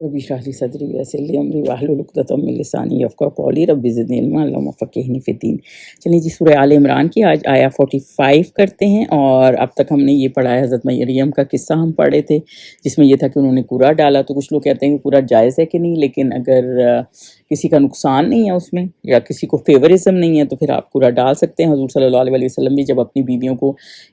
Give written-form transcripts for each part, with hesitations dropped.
رب اشرح لی صدری ویسر لی امری واحلل عقدۃ من لسانی یفقہوا قولی رب زدنی علما اللہم فقہنی فی الدین۔ چلیے جی، سورہ آل عمران کی آج آیا 45 کرتے ہیں، اور اب تک ہم نے یہ پڑھا ہے حضرت مریم کا قصہ ہم پڑھے تھے، جس میں یہ تھا کہ انہوں نے کوڑا ڈالا۔ تو کچھ لوگ کہتے ہیں کہ کوڑا جائز ہے کہ نہیں، لیکن اگر کسی کا نقصان نہیں ہے اس میں، یا کسی کو فیورزم نہیں ہے، تو پھر آپ کوڑا ڈال سکتے ہیں۔ حضور صلی اللہ علیہ وسلم بھی جب اپنی بیویوں کو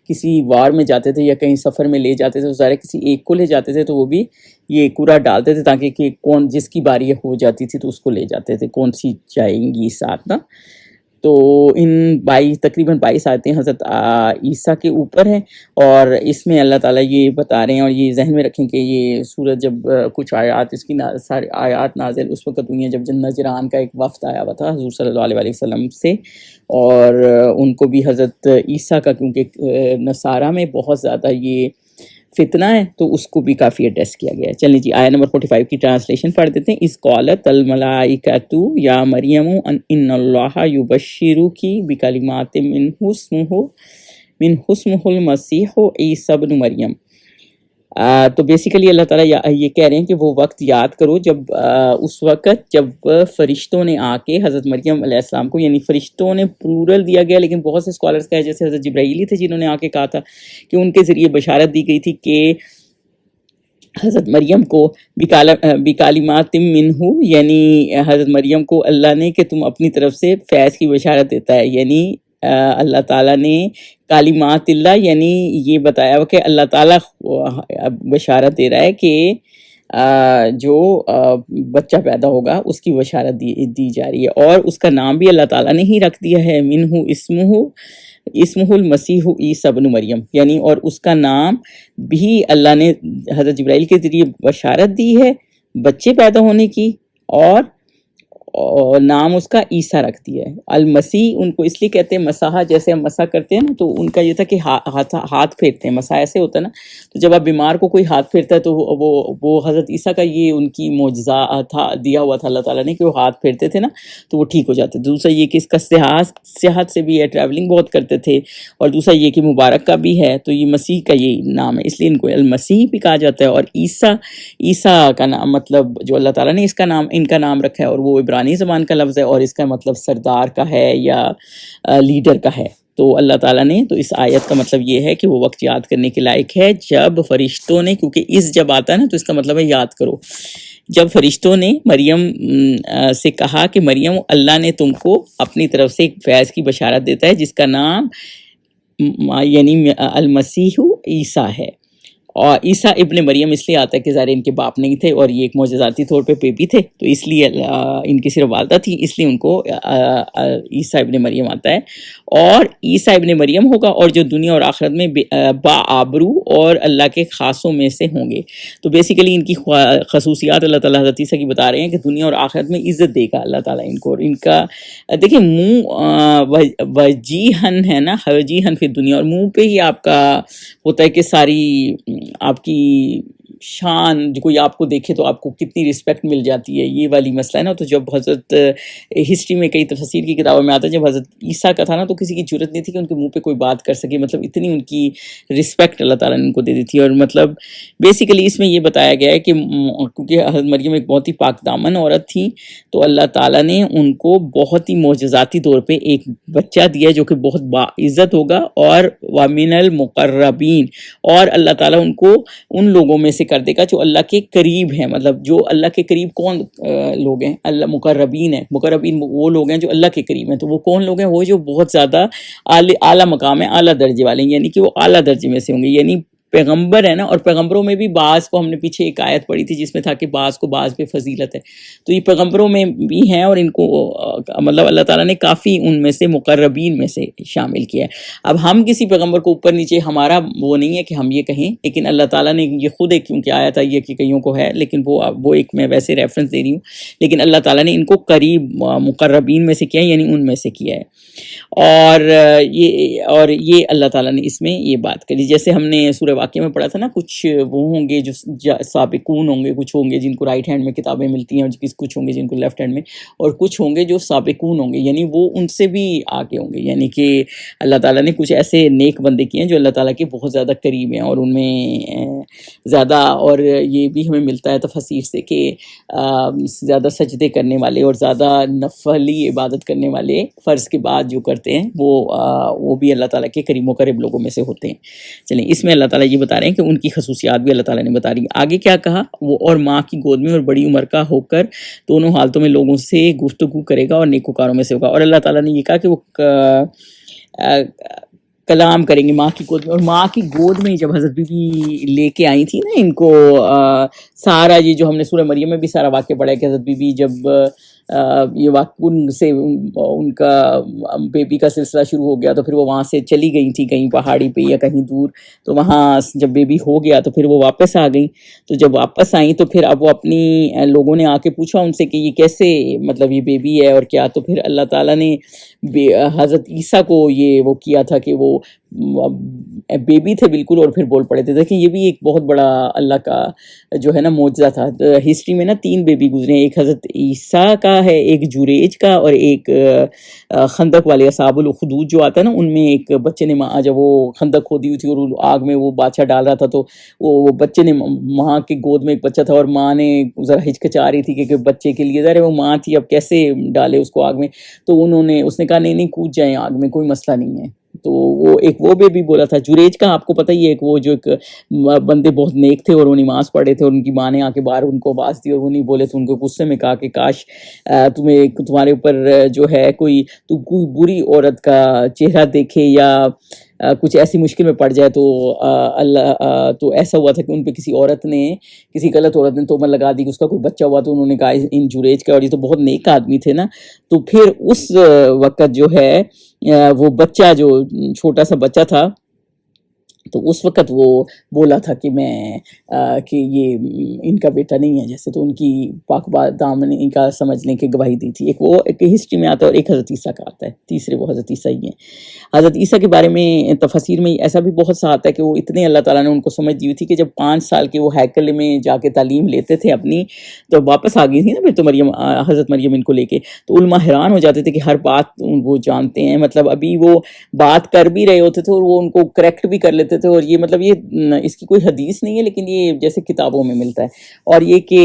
کسی وار میں جاتے تھے یا کہیں سفر میں لے جاتے تھے، تو ظاہر کسی ایک کو لے جاتے تھے تو وہ بھی یہ کوڑا ڈالتے تھے، تاکہ کہ کون جس کی باری ہو جاتی تھی تو اس کو لے جاتے تھے، کون سی جائیں گی ساتھ نا۔ تو ان 22 تقریباً 22 آیتیں حضرت عیسیٰ کے اوپر ہیں، اور اس میں اللہ تعالیٰ یہ بتا رہے ہیں، اور یہ ذہن میں رکھیں کہ یہ سورت جب کچھ آیات اس کی ساری آیات نازل اس وقت ہوئی ہیں جب نجران کا ایک وفد آیا ہوا تھا حضور صلی اللہ علیہ وسلم سے، اور ان کو بھی حضرت عیسیٰ کا، کیونکہ نصارہ میں بہت زیادہ یہ فتنہ ہے، تو اس کو بھی کافی ایڈریس کیا گیا ہے۔ چلیں جی، آیت نمبر 45 کی ٹرانسلیشن پڑھ دیتے ہیں۔ اذ قالت الملائکۃ یا مریم ان اللہ یبشرک بکلمات منہ اسمہ المسیح عیسی ابن مریم۔ تو بیسیکلی اللہ تعالیٰ یہ کہہ رہے ہیں کہ وہ وقت یاد کرو جب اس وقت جب فرشتوں نے آ کے حضرت مریم علیہ السلام کو، یعنی فرشتوں نے پلورل دیا گیا، لیکن بہت سے اسکالرز کا ہے جیسے حضرت جبرائیل تھے جنہوں نے آ کے کہا تھا کہ ان کے ذریعے بشارت دی گئی تھی کہ حضرت مریم کو بکالمات منہ، یعنی حضرت مریم کو اللہ نے کہ تم اپنی طرف سے فیض کی بشارت دیتا ہے، یعنی اللہ تعالیٰ نے کالمات اللہ، یعنی یہ بتایا کہ اللہ تعالیٰ بشارت دے رہا ہے کہ جو بچہ پیدا ہوگا اس کی بشارت دی جا رہی ہے، اور اس کا نام بھی اللہ تعالیٰ نے ہی رکھ دیا ہے، منہ اسمہ المسیح عیسی ابن مریم، یعنی اور اس کا نام بھی اللہ نے حضرت جبرائیل کے ذریعے بشارت دی ہے بچے پیدا ہونے کی، اور نام اس کا عیسیٰ رکھ دیا ہے۔ المسیح ان کو اس لیے کہتے ہیں مسحہ، جیسے ہم مسح کرتے ہیں نا، تو ان کا یہ تھا کہ ہاتھ پھیرتے ہیں، مسح ایسے ہوتا ہے نا، تو جب آپ بیمار کو کوئی ہاتھ پھیرتا ہے تو وہ حضرت عیسیٰ کا یہ ان کی معجزہ تھا، دیا ہوا تھا اللہ تعالیٰ نے، کہ وہ ہاتھ پھیرتے تھے نا تو وہ ٹھیک ہو جاتے۔ دوسرا یہ کہ اس کا صحت سے بھی ہے، ٹریولنگ بہت کرتے تھے، اور دوسرا یہ کہ مبارک کا بھی ہے، تو یہ مسیح کا یہ نام ہے، اس لیے ان کو المسیح بھی کہا جاتا ہے۔ اور عیسیٰ کا نام مطلب جو اللہ تعالیٰ نے اس کا نام ان کا نام رکھا ہے، اور وہ عبرانی زبان کا لفظ ہے، اور اس کا مطلب سردار کا ہے یا لیڈر کا ہے۔ تو اللہ تعالیٰ نے تو اس آیت کا مطلب یہ ہے کہ وہ وقت یاد کرنے کے لائق ہے جب فرشتوں نے، کیونکہ اس جب آتا ہے نا تو اس کا مطلب ہے یاد کرو، جب فرشتوں نے مریم سے کہا کہ مریم اللہ نے تم کو اپنی طرف سے ایک فیض کی بشارت دیتا ہے جس کا نام یعنی المسیح عیسیٰ ہے۔ اور عیسیٰ ابن مریم اس لیے آتا ہے کہ ظاہر ان کے باپ نہیں تھے، اور یہ ایک معجزاتی طور پہ بیبی تھے، تو اس لیے ان کی صرف والدہ تھی، اس لیے ان کو عیسیٰ ابن مریم آتا ہے۔ اور عیسیٰ ابن مریم ہوگا، اور جو دنیا اور آخرت میں باآبرو اور اللہ کے خاصوں میں سے ہوں گے۔ تو بیسیکلی ان کی خصوصیات اللہ تعالیٰ حضرت عیسیٰ کی بتا رہے ہیں کہ دنیا اور آخرت میں عزت دے گا اللہ تعالیٰ ان کو، اور ان کا دیکھیں منہ وجیہن ہے نا، وجیہن فی دنیا، اور منہ پہ ہی آپ کا ہوتا ہے کہ ساری آپ کی شان، جو کوئی آپ کو دیکھے تو آپ کو کتنی رسپیکٹ مل جاتی ہے، یہ والی مسئلہ ہے نا۔ تو جب حضرت ہسٹری میں کئی تفسیر کی کتابوں میں آتا ہے، جب حضرت عیسیٰ کا تھا نا تو کسی کی جرت نہیں تھی کہ ان کے منہ پہ کوئی بات کر سکے، مطلب اتنی ان کی رسپیکٹ اللہ تعالیٰ نے ان کو دے دی تھی۔ اور مطلب بیسیکلی اس میں یہ بتایا گیا ہے کہ کیونکہ حضرت مریم ایک بہت ہی پاک دامن عورت تھی، تو اللہ تعالیٰ نے ان کو بہت ہی معجزاتی طور پہ ایک بچہ دیا جو کہ بہت باعزت ہوگا، اور وَمِنَ الْمُقَرَّبِينَ، اور اللہ تعالیٰ ان کو ان لوگوں میں سے کر دے گا جو اللہ کے قریب ہیں۔ مطلب جو اللہ کے قریب کون لوگ ہیں؟ اللہ مقربین ہیں، مقربین وہ لوگ ہیں جو اللہ کے قریب ہیں۔ تو وہ کون لوگ ہیں؟ وہ جو بہت زیادہ اعلیٰ مقام ہے، اعلیٰ درجے والے ہیں، یعنی کہ وہ اعلیٰ درجے میں سے ہوں گے، یعنی پیغمبر ہے نا۔ اور پیغمبروں میں بھی بعض کو ہم نے پیچھے ایک آیت پڑھی تھی جس میں تھا کہ بعض کو بعض پہ فضیلت ہے، تو یہ پیغمبروں میں بھی ہیں، اور ان کو مطلب اللہ تعالیٰ نے کافی ان میں سے مقربین میں سے شامل کیا ہے۔ اب ہم کسی پیغمبر کو اوپر نیچے، ہمارا وہ نہیں ہے کہ ہم یہ کہیں، لیکن اللہ تعالیٰ نے یہ خود ایک، کیونکہ آیا تھا یہ کہ کئیوں کو ہے، لیکن وہ ایک میں ویسے ریفرنس دے رہی ہوں، لیکن اللہ تعالیٰ نے ان کو قریب مقربین میں سے کیا ہے، یعنی ان میں سے کیا ہے۔ اور یہ اللہ تعالیٰ نے اس میں یہ بات کری، جیسے ہم نے سورہ واقعے میں پڑھا تھا نا، کچھ وہ ہوں گے جو سابقون ہوں گے، کچھ ہوں گے جن کو رائٹ ہینڈ میں کتابیں ملتی ہیں، اور کچھ ہوں گے جن کو لیفٹ ہینڈ میں، اور کچھ ہوں گے جو سابقون ہوں گے، یعنی وہ ان سے بھی آگے ہوں گے. یعنی کہ اللہ تعالیٰ نے کچھ ایسے نیک بندے کیے ہیں جو اللہ تعالیٰ کے بہت زیادہ قریب ہیں، اور ان میں زیادہ، اور یہ بھی ہمیں ملتا ہے تفسیر سے کہ زیادہ سجدے کرنے والے اور زیادہ نفلی عبادت کرنے والے فرض کے بعد جو کرتے ہیں وہ بھی اللہ تعالیٰ کے کریم و قریب لوگوں میں سے ہوتے ہیں. چلیں، اس میں اللہ تعالیٰ یہ بتا رہے ہیں کہ ان کی خصوصیات بھی اللہ تعالیٰ نے بتا رہی ہیں. آگے کیا کہا؟ وہ اور ماں کی گود میں اور بڑی عمر کا ہو کر دونوں حالتوں میں لوگوں سے گفتگو کرے گا اور نیکوکاروں میں سے ہوگا. اور اللہ تعالیٰ نے یہ کہا کہ وہ کلام کریں گے ماں کی گود میں. اور ماں کی گود میں جب حضرت بی بی لے کے آئی تھی نا ان کو، سارا یہ جو ہم نے سورہ مریم میں بھی سارا واقعہ پڑھا ہے کہ حضرت بی بی جب یہ واقع ان سے ان کا بیبی کا سلسلہ شروع ہو گیا تو پھر وہ وہاں سے چلی گئی تھی کہیں پہاڑی پہ یا کہیں دور. تو وہاں جب بیبی ہو گیا تو پھر وہ واپس آ گئیں. تو جب واپس آئیں تو پھر اب وہ اپنی لوگوں نے آ کے پوچھا ان سے کہ یہ کیسے، مطلب یہ بیبی ہے اور کیا. تو پھر اللہ تعالیٰ نے حضرت عیسیٰ کو یہ وہ کیا تھا کہ وہ بیبی تھے بالکل اور پھر بول پڑے تھے. دیکھیں یہ بھی ایک بہت بڑا اللہ کا جو ہے نا معجزہ تھا. ہسٹری میں نا 3 بیبی گزرے ہیں، ایک حضرت عیسیٰ کا ہے، ایک جریج کا، اور ایک خندق والے اصحاب الاخدود جو آتا ہے نا ان میں ایک بچے نے جب وہ خندق کھودی ہوئی تھی اور آگ میں وہ بادشاہ ڈال رہا تھا تو وہ بچے نے، ماں کے گود میں ایک بچہ تھا اور ماں نے ذرا ہچکچا رہی تھی کہ بچے کے لیے، ذرا وہ ماں تھی اب کیسے ڈالے اس کو آگ میں. تو اس نے کہا نہیں کود جائیں آگ میں، کوئی مسئلہ نہیں ہے. تو وہ بیبی بولا تھا. جریج کا آپ کو پتہ ہی ہے کہ وہ جو ایک بندے بہت نیک تھے اور وہ نماز پڑھے تھے اور ان کی ماں نے آ کے باہر ان کو آواز دی اور وہ نہیں بولے تو ان کو غصے میں کہا کہ کاش تمہارے اوپر جو ہے کوئی بری عورت کا چہرہ دیکھے یا کچھ ایسی مشکل میں پڑ جائے. تو اللہ تو ایسا ہوا تھا کہ ان پہ کسی غلط عورت نے تہمت لگا دی کہ اس کا کوئی بچہ ہوا. تو انہوں نے کہا ان جریج کا، اور یہ تو بہت نیک آدمی تھے نا. تو پھر اس وقت جو ہے وہ بچہ جو چھوٹا سا بچہ تھا تو اس وقت وہ بولا تھا کہ کہ یہ ان کا بیٹا نہیں ہے جیسے. تو ان کی پاک دامنی کا سمجھ لیں کہ گواہی دی تھی. ایک ہسٹری میں آتا ہے اور ایک حضرت عیسیٰ کا آتا ہے. تیسرے وہ حضرت عیسیٰ ہی ہیں. حضرت عیسیٰ کے بارے میں تفسیر میں ایسا بھی بہت سا آتا ہے کہ وہ اتنے اللہ تعالیٰ نے ان کو سمجھ دی ہوئی تھی کہ جب 5 سال کے وہ ہیکل میں جا کے تعلیم لیتے تھے اپنی، تو واپس آ گئی تھی نا پھر تو حضرت مریم ان کو لے کے. تو علماء حیران ہو جاتے تھے کہ ہر بات وہ جانتے ہیں، مطلب ابھی وہ بات کر بھی رہے ہوتے تھے اور وہ ان کو کریکٹ بھی کر لیتے تھے. اور یہ مطلب یہ اس کی کوئی حدیث نہیں ہے لیکن یہ جیسے کتابوں میں ملتا ہے. اور یہ کہ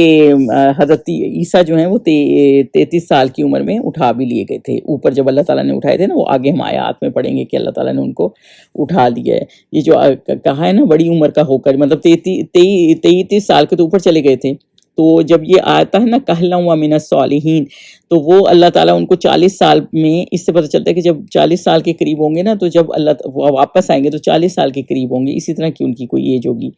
حضرت عیسیٰ جو ہیں وہ 33 سال کی عمر میں اٹھا بھی لیے گئے تھے اوپر. جب اللہ تعالیٰ نے اٹھائے تھے نا، وہ آگے ہم آیات میں پڑھیں گے کہ اللہ تعالیٰ نے ان کو اٹھا لیا ہے. یہ جو کہا ہے نا بڑی عمر کا ہو کر، مطلب 33 سال کے تو اوپر چلے گئے تھے. تو جب یہ آتا ہے نا کہلا ومن الصالحین، تو وہ اللہ تعالیٰ ان کو 40 سال میں، اس سے پتہ چلتا ہے کہ جب 40 سال کے قریب ہوں گے نا تو جب وہ واپس آئیں گے تو 40 سال کے قریب ہوں گے. اسی طرح کی ان کی کوئی ایج ہوگی.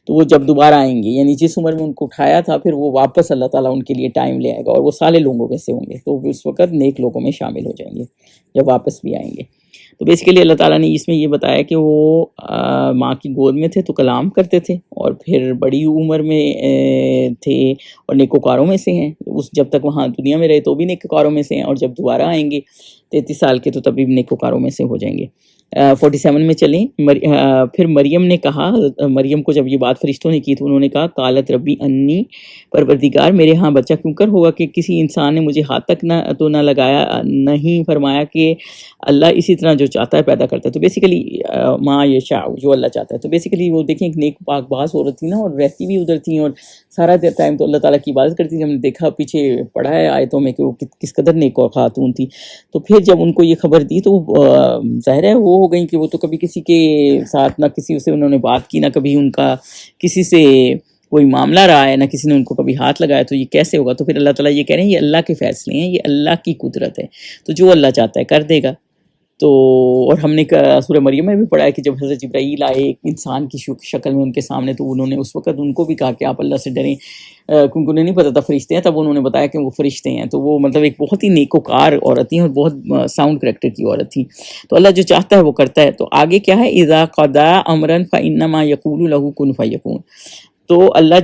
تو وہ جب دوبارہ آئیں گے یعنی جس عمر میں ان کو اٹھایا تھا پھر وہ واپس اللہ تعالیٰ ان کے لیے ٹائم لے آئے گا اور وہ سارے لوگوں میں سے ہوں گے. تو اس وقت نیک لوگوں میں شامل ہو جائیں گے جب واپس بھی آئیں گے. تو بیسیکلی اللہ تعالیٰ نے اس میں یہ بتایا کہ وہ ماں کی گود میں تھے تو کلام کرتے تھے اور پھر بڑی عمر میں تھے اور نیکوکاروں میں سے ہیں. جب تک وہاں دنیا میں رہے تو بھی نیکوکاروں میں سے ہیں، اور جب دوبارہ آئیں گے 33 سال کے تو تبھی نیکوکاروں میں سے ہو جائیں گے. 47 میں چلیں. پھر مریم نے کہا، مریم کو جب یہ بات فرشتوں نے کی تو انہوں نے کہا قالت ربی انی، پروردگار میرے ہاں بچہ کیوں کر ہوگا کہ کسی انسان نے مجھے ہاتھ تک نہ لگایا، نہیں فرمایا کہ اللہ اسی طرح جو چاہتا ہے پیدا کرتا ہے. تو بیسیکلی ما یشاء، جو اللہ چاہتا ہے. تو بیسیکلی وہ دیکھیں ایک نیک پاک باز عورت تھی نا اور رہتی بھی ادھر تھیں اور سارا ٹائم تو اللہ تعالیٰ کی عبادت کرتی تھی. ہم نے دیکھا پیچھے پڑھا ہے آیتوں میں کہ وہ کس قدر نیک خاتون تھی. تو پھر جب ان کو یہ خبر دی تو ظاہر ہے وہ ہو گئی کہ وہ تو کبھی کسی کے ساتھ نہ کسی سے انہوں نے بات کی، نہ کبھی ان کا کسی سے کوئی معاملہ رہا ہے، نہ کسی نے ان کو کبھی ہاتھ لگایا. تو یہ کیسے ہوگا؟ تو پھر اللہ تعالیٰ یہ کہہ رہے ہیں یہ اللہ کے فیصلے ہیں، یہ اللہ کی قدرت ہے. تو جو اللہ چاہتا ہے کر دے گا. تو اور ہم نے سورہ مریم میں بھی پڑھا ہے کہ جب حضرت جبرائیل آئے ایک انسان کی شکل میں ان کے سامنے تو انہوں نے اس وقت ان کو بھی کہا کہ آپ اللہ سے ڈریں، کیونکہ انہیں نہیں پتا تھا فرشتے ہیں. تب انہوں نے بتایا کہ وہ فرشتے ہیں. تو وہ مطلب ایک بہت ہی نیکوکار عورت تھی اور بہت ساؤنڈ کریکٹر کی عورت تھی. تو اللہ جو چاہتا ہے وہ کرتا ہے. تو آگے کیا ہے؟ اذا قضا امرا فانما یقول له کن فیکون. تو اللہ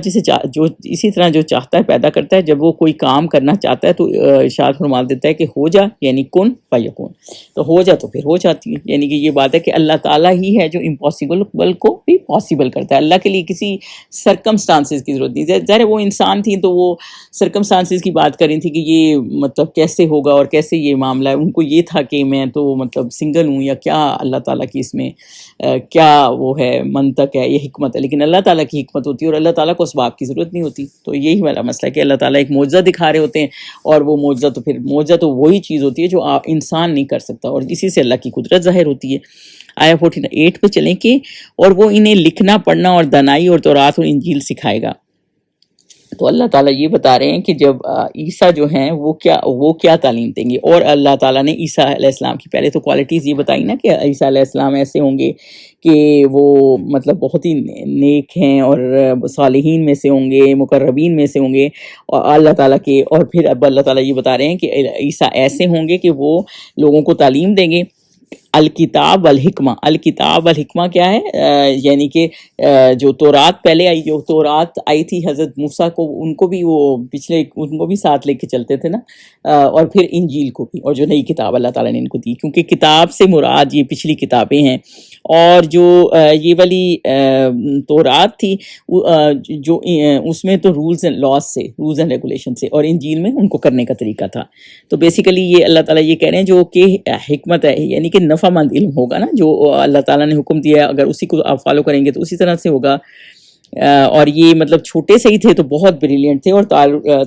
جو اسی طرح جو چاہتا ہے پیدا کرتا ہے. جب وہ کوئی کام کرنا چاہتا ہے تو ارشاد فرما دیتا ہے کہ ہو جا، یعنی کن فیکون، تو ہو جا تو پھر ہو جاتی ہے. یعنی کہ یہ بات ہے کہ اللہ تعالیٰ ہی ہے جو امپاسبل کو بھی پاسبل کرتا ہے. اللہ کے لیے کسی سرکمسٹانسز کی ضرورت نہیں. ظاہر ہے وہ انسان تھی تو وہ سرکمسٹانسز کی بات کر رہی تھی کہ یہ مطلب کیسے ہوگا اور کیسے یہ معاملہ ہے. ان کو یہ تھا کہ میں تو مطلب سنگل ہوں یا کیا اللہ تعالیٰ کی اس میں کیا وہ ہے منطق ہے، یہ حکمت ہے. لیکن اللہ تعالیٰ کی حکمت ہوتی ہے اور اللہ تعالیٰ کو اسباب کی ضرورت نہیں ہوتی. تو یہی والا مسئلہ ہے کہ اللہ تعالیٰ ایک معجزہ دکھا رہے ہوتے ہیں، اور وہ معجزہ تو وہی چیز ہوتی ہے جو انسان نہیں کر سکتا، اور اسی سے اللہ کی قدرت ظاہر ہوتی ہے. آیا 48 پہ چلیں کہ اور وہ انہیں لکھنا پڑھنا اور دانائی اور تورات اور انجیل سکھائے گا. تو اللہ تعالیٰ یہ بتا رہے ہیں کہ جب عیسیٰ جو ہیں وہ کیا تعلیم دیں گے. اور اللہ تعالیٰ نے عیسیٰ علیہ السلام کی پہلے تو کوالٹیز یہ بتائی نا کہ عیسیٰ علیہ السلام ایسے ہوں گے کہ وہ مطلب بہت ہی نیک ہیں اور صالحین میں سے ہوں گے، مقربین میں سے ہوں گے اور اللہ تعالیٰ کے. اور پھر اب اللہ تعالیٰ یہ بتا رہے ہیں کہ عیسیٰ ایسے ہوں گے کہ وہ لوگوں کو تعلیم دیں گے. الکتاب والحکمہ، الکتاب والحکمہ کیا ہے؟ یعنی کہ جو تورات پہلے آئی، جو تورات آئی تھی حضرت موسیٰ کو، ان کو بھی وہ ان کو بھی ساتھ لے کے چلتے تھے نا، اور پھر انجیل کو بھی، اور جو نئی کتاب اللہ تعالیٰ نے ان کو دی، کیونکہ کتاب سے مراد یہ پچھلی کتابیں ہیں. اور جو یہ والی تورات تھی جو اس میں تو رولز اینڈ ریگولیشن سے، اور انجیل میں ان کو کرنے کا طریقہ تھا. تو بیسیکلی یہ اللہ تعالیٰ یہ کہہ رہے ہیں جو کہ حکمت ہے، یعنی کہ نفع مند علم ہوگا نا، جو اللہ تعالیٰ نے حکم دیا ہے اگر اسی کو آپ فالو کریں گے تو اسی طرح سے ہوگا. اور یہ مطلب چھوٹے سے ہی تھے تو بہت بریلینٹ تھے، اور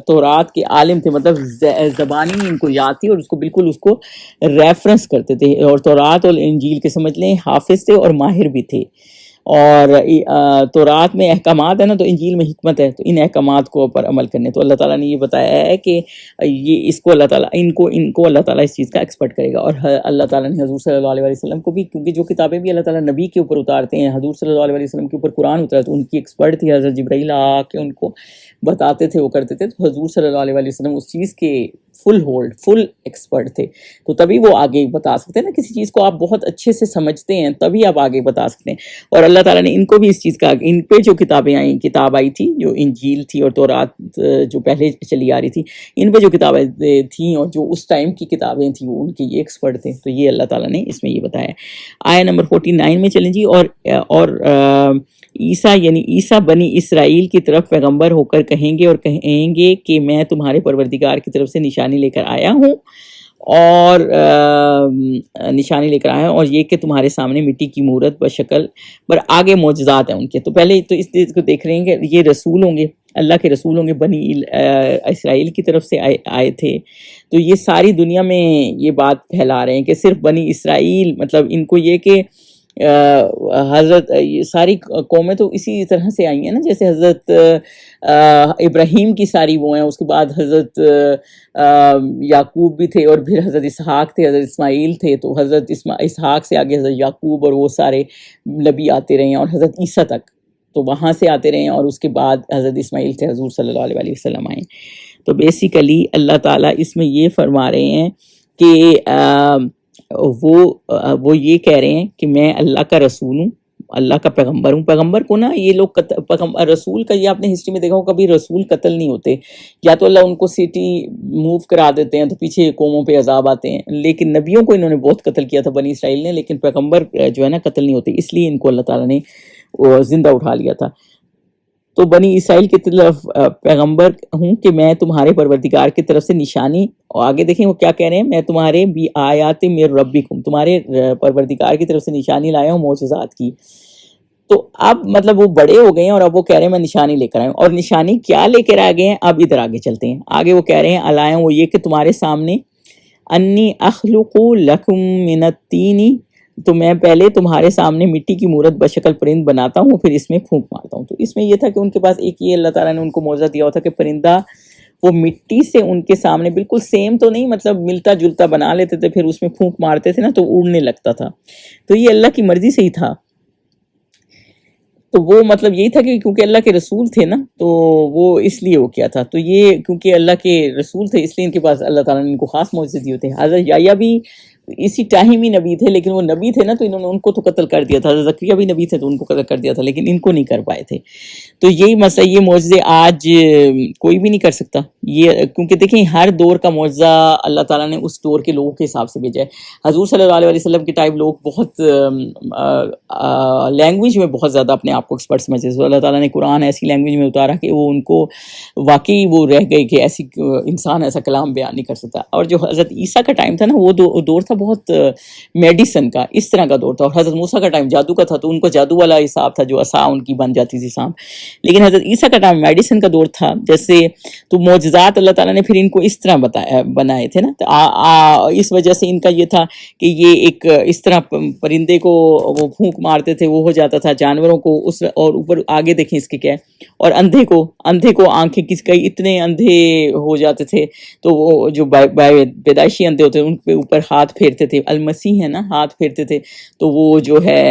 تورات کے عالم تھے، مطلب زبانی ان کو یاد تھی اور اس کو ریفرنس کرتے تھے. اور تورات اور انجیل کے سمجھ لیں حافظ تھے اور ماہر بھی تھے. اور تورات میں احکامات ہے نا، تو انجیل میں حکمت ہے، تو ان احکامات کو پر عمل کرنے. تو اللہ تعالیٰ نے یہ بتایا ہے کہ یہ اس کو اللہ تعالیٰ ان کو اللہ تعالیٰ اس چیز کا ایکسپرٹ کرے گا. اور اللہ تعالیٰ نے حضور صلی اللہ علیہ وسلم کو بھی، کیونکہ جو کتابیں بھی اللہ تعالیٰ نبی کے اوپر اتارتے ہیں، حضور صلی اللہ علیہ وسلم کے اوپر قرآن اترا تو ان کی ایکسپرٹ تھی حضرت جبرائیل، آ کے ان کو بتاتے تھے، وہ کرتے تھے. تو حضور صلی اللہ علیہ وسلم اس چیز کے فل ایکسپرٹ تھے، تو تبھی وہ آگے بتا سکتے ہیں نا. کسی چیز کو آپ بہت اچھے سے سمجھتے ہیں تبھی آپ آگے بتا سکتے ہیں. اور اللہ تعالیٰ نے ان کو بھی اس چیز کا، ان پہ جو کتاب آئی تھی جو انجیل تھی اور تورات جو پہلے چلی آ رہی تھی، ان پہ جو کتابیں تھیں اور جو اس ٹائم کی کتابیں تھیں وہ ان کے یہ ایکسپرٹ تھے. تو یہ اللہ تعالیٰ نے اس میں یہ بتایا. آیا نمبر 49 میں چلیں جی. اور عیسیٰ یعنی عیسیٰ بنی اسرائیل کی طرف پیغمبر ہو کر کہیں گے کہ میں تمہارے پروردگار کی طرف سے نشانی لے کر آیا ہوں، اور اور یہ کہ تمہارے سامنے مٹی کی مورت بشکل پر آگے معجزات ہیں ان کے. تو پہلے تو اس چیز کو دیکھ رہے ہیں کہ یہ رسول ہوں گے، اللہ کے رسول ہوں گے، بنی اسرائیل کی طرف سے آئے تھے. تو یہ ساری دنیا میں یہ بات پھیلا رہے ہیں کہ صرف بنی اسرائیل، مطلب ان کو یہ کہ حضرت ساری قومیں تو اسی طرح سے آئی ہیں نا، جیسے حضرت ابراہیم کی ساری وہ ہیں، اس کے بعد حضرت یعقوب بھی تھے، اور پھر حضرت اسحاق تھے، حضرت اسماعیل تھے. تو حضرت اسحاق سے آگے حضرت یعقوب اور وہ سارے نبی آتے رہے ہیں، اور حضرت عیسیٰ تک تو وہاں سے آتے رہے ہیں، اور اس کے بعد حضرت اسماعیل سے حضور صلی اللہ علیہ وسلم آئے. تو بیسیکلی اللہ تعالیٰ اس میں یہ فرما رہے ہیں کہ وہ یہ کہہ رہے ہیں کہ میں اللہ کا رسول ہوں، اللہ کا پیغمبر ہوں. پیغمبر کو نا یہ لوگ رسول کا، یہ آپ نے ہسٹری میں دیکھا ہو، کبھی رسول قتل نہیں ہوتے، یا تو اللہ ان کو سٹی موو کرا دیتے ہیں تو پیچھے قوموں پہ عذاب آتے ہیں. لیکن نبیوں کو انہوں نے بہت قتل کیا تھا بنی اسرائیل نے، لیکن پیغمبر جو ہے نا قتل نہیں ہوتے، اس لیے ان کو اللہ تعالیٰ نے زندہ اٹھا لیا تھا. تو بنی اسرائیل کی طرف پیغمبر ہوں کہ میں تمہارے پروردگار کی طرف سے نشانی، اور آگے دیکھیں وہ کیا کہہ رہے ہیں، میں تمہارے بھی آیات من ربکم، تمہارے پروردگار کی طرف سے نشانی لایا ہوں، معجزات کی. تو اب مطلب وہ بڑے ہو گئے ہیں اور اب وہ کہہ رہے ہیں میں نشانی لے کر آئے ہوں. اور نشانی کیا لے کر آ گئے ہیں، اب ادھر آگے چلتے ہیں. آگے وہ کہہ رہے ہیں الائیں، وہ یہ کہ تمہارے سامنے انی اخلق لکم من الطین، تو میں پہلے تمہارے سامنے مٹی کی مورت بشکل پرند بناتا ہوں، پھر اس میں پھونک مارتا ہوں. تو اس میں یہ تھا کہ ان کے پاس ایک یہ اللہ تعالیٰ نے ان کو معجزہ دیا ہوا تھا کہ پرندہ وہ مٹی سے ان کے سامنے بالکل سیم تو نہیں، مطلب ملتا جلتا بنا لیتے تھے، پھر اس میں پھونک مارتے تھے نا تو اڑنے لگتا تھا. تو یہ اللہ کی مرضی سے ہی تھا. تو وہ مطلب یہی تھا کہ کیونکہ اللہ کے رسول تھے نا، تو وہ اس لیے وہ کیا تھا. تو یہ کیونکہ اللہ کے رسول تھے اس لیے ان کے پاس اللہ تعالیٰ نے ان کو خاص معجزے دیے ہوتے ہیں. حضرت یحییٰ بھی اسی ٹائم ہی نبی تھے، لیکن وہ نبی تھے نا تو انہوں نے ان کو تو قتل کر دیا تھا، حضرت زکریا بھی نبی تھے تو ان کو قتل کر دیا تھا، لیکن ان کو نہیں کر پائے تھے. تو یہی مسئلہ، یہ معجزے آج کوئی بھی نہیں کر سکتا یہ، کیونکہ دیکھیں ہر دور کا معجزہ اللہ تعالیٰ نے اس دور کے لوگوں کے حساب سے بھیجا ہے. حضور صلی اللہ علیہ وسلم کے ٹائپ لوگ بہت لینگویج میں بہت زیادہ اپنے آپ کو ایکسپرٹ سمجھتے تھے. اللہ تعالیٰ نے قرآن ایسی لینگویج میں اتارا کہ وہ ان کو واقعی وہ رہ گئے کہ ایسی انسان ایسا کلام بیان نہیں کر سکتا. اور جو حضرت عیسیٰ کا ٹائم تھا نا، وہ دور تھا بہت میڈیسن کا، اس طرح کا دور تھا. اور حضرت موسیٰ کا ٹائم جادو کا تھا، تو ان کو جادو والا حساب تھا، جو عصا ان کی بن جاتی تھی سانپ. لیکن حضرت عیسیٰ کا ٹائم میڈیسن کا دور تھا. جیسے تو معجزات اللہ تعالیٰ نے پھر ان کو اس طرح بنائے تھے نا. اس وجہ سے ان کا یہ تھا کہ یہ ایک اس طرح پرندے کو وہ پھونک مارتے تھے، وہ ہو جاتا تھا، جانوروں کو اس، اور اوپر آگے دیکھیں اس کے کیا ہے، اور اندھے کو آنکھیں کس کئی اتنے اندھے ہو جاتے تھے، تو وہ جو پیدائشی اندھے ہوتے ہیں ان پہ اوپر ہاتھ پھیرتے تھے، المسیح ہے نا، ہاتھ پھیرتے تھے تو وہ جو ہے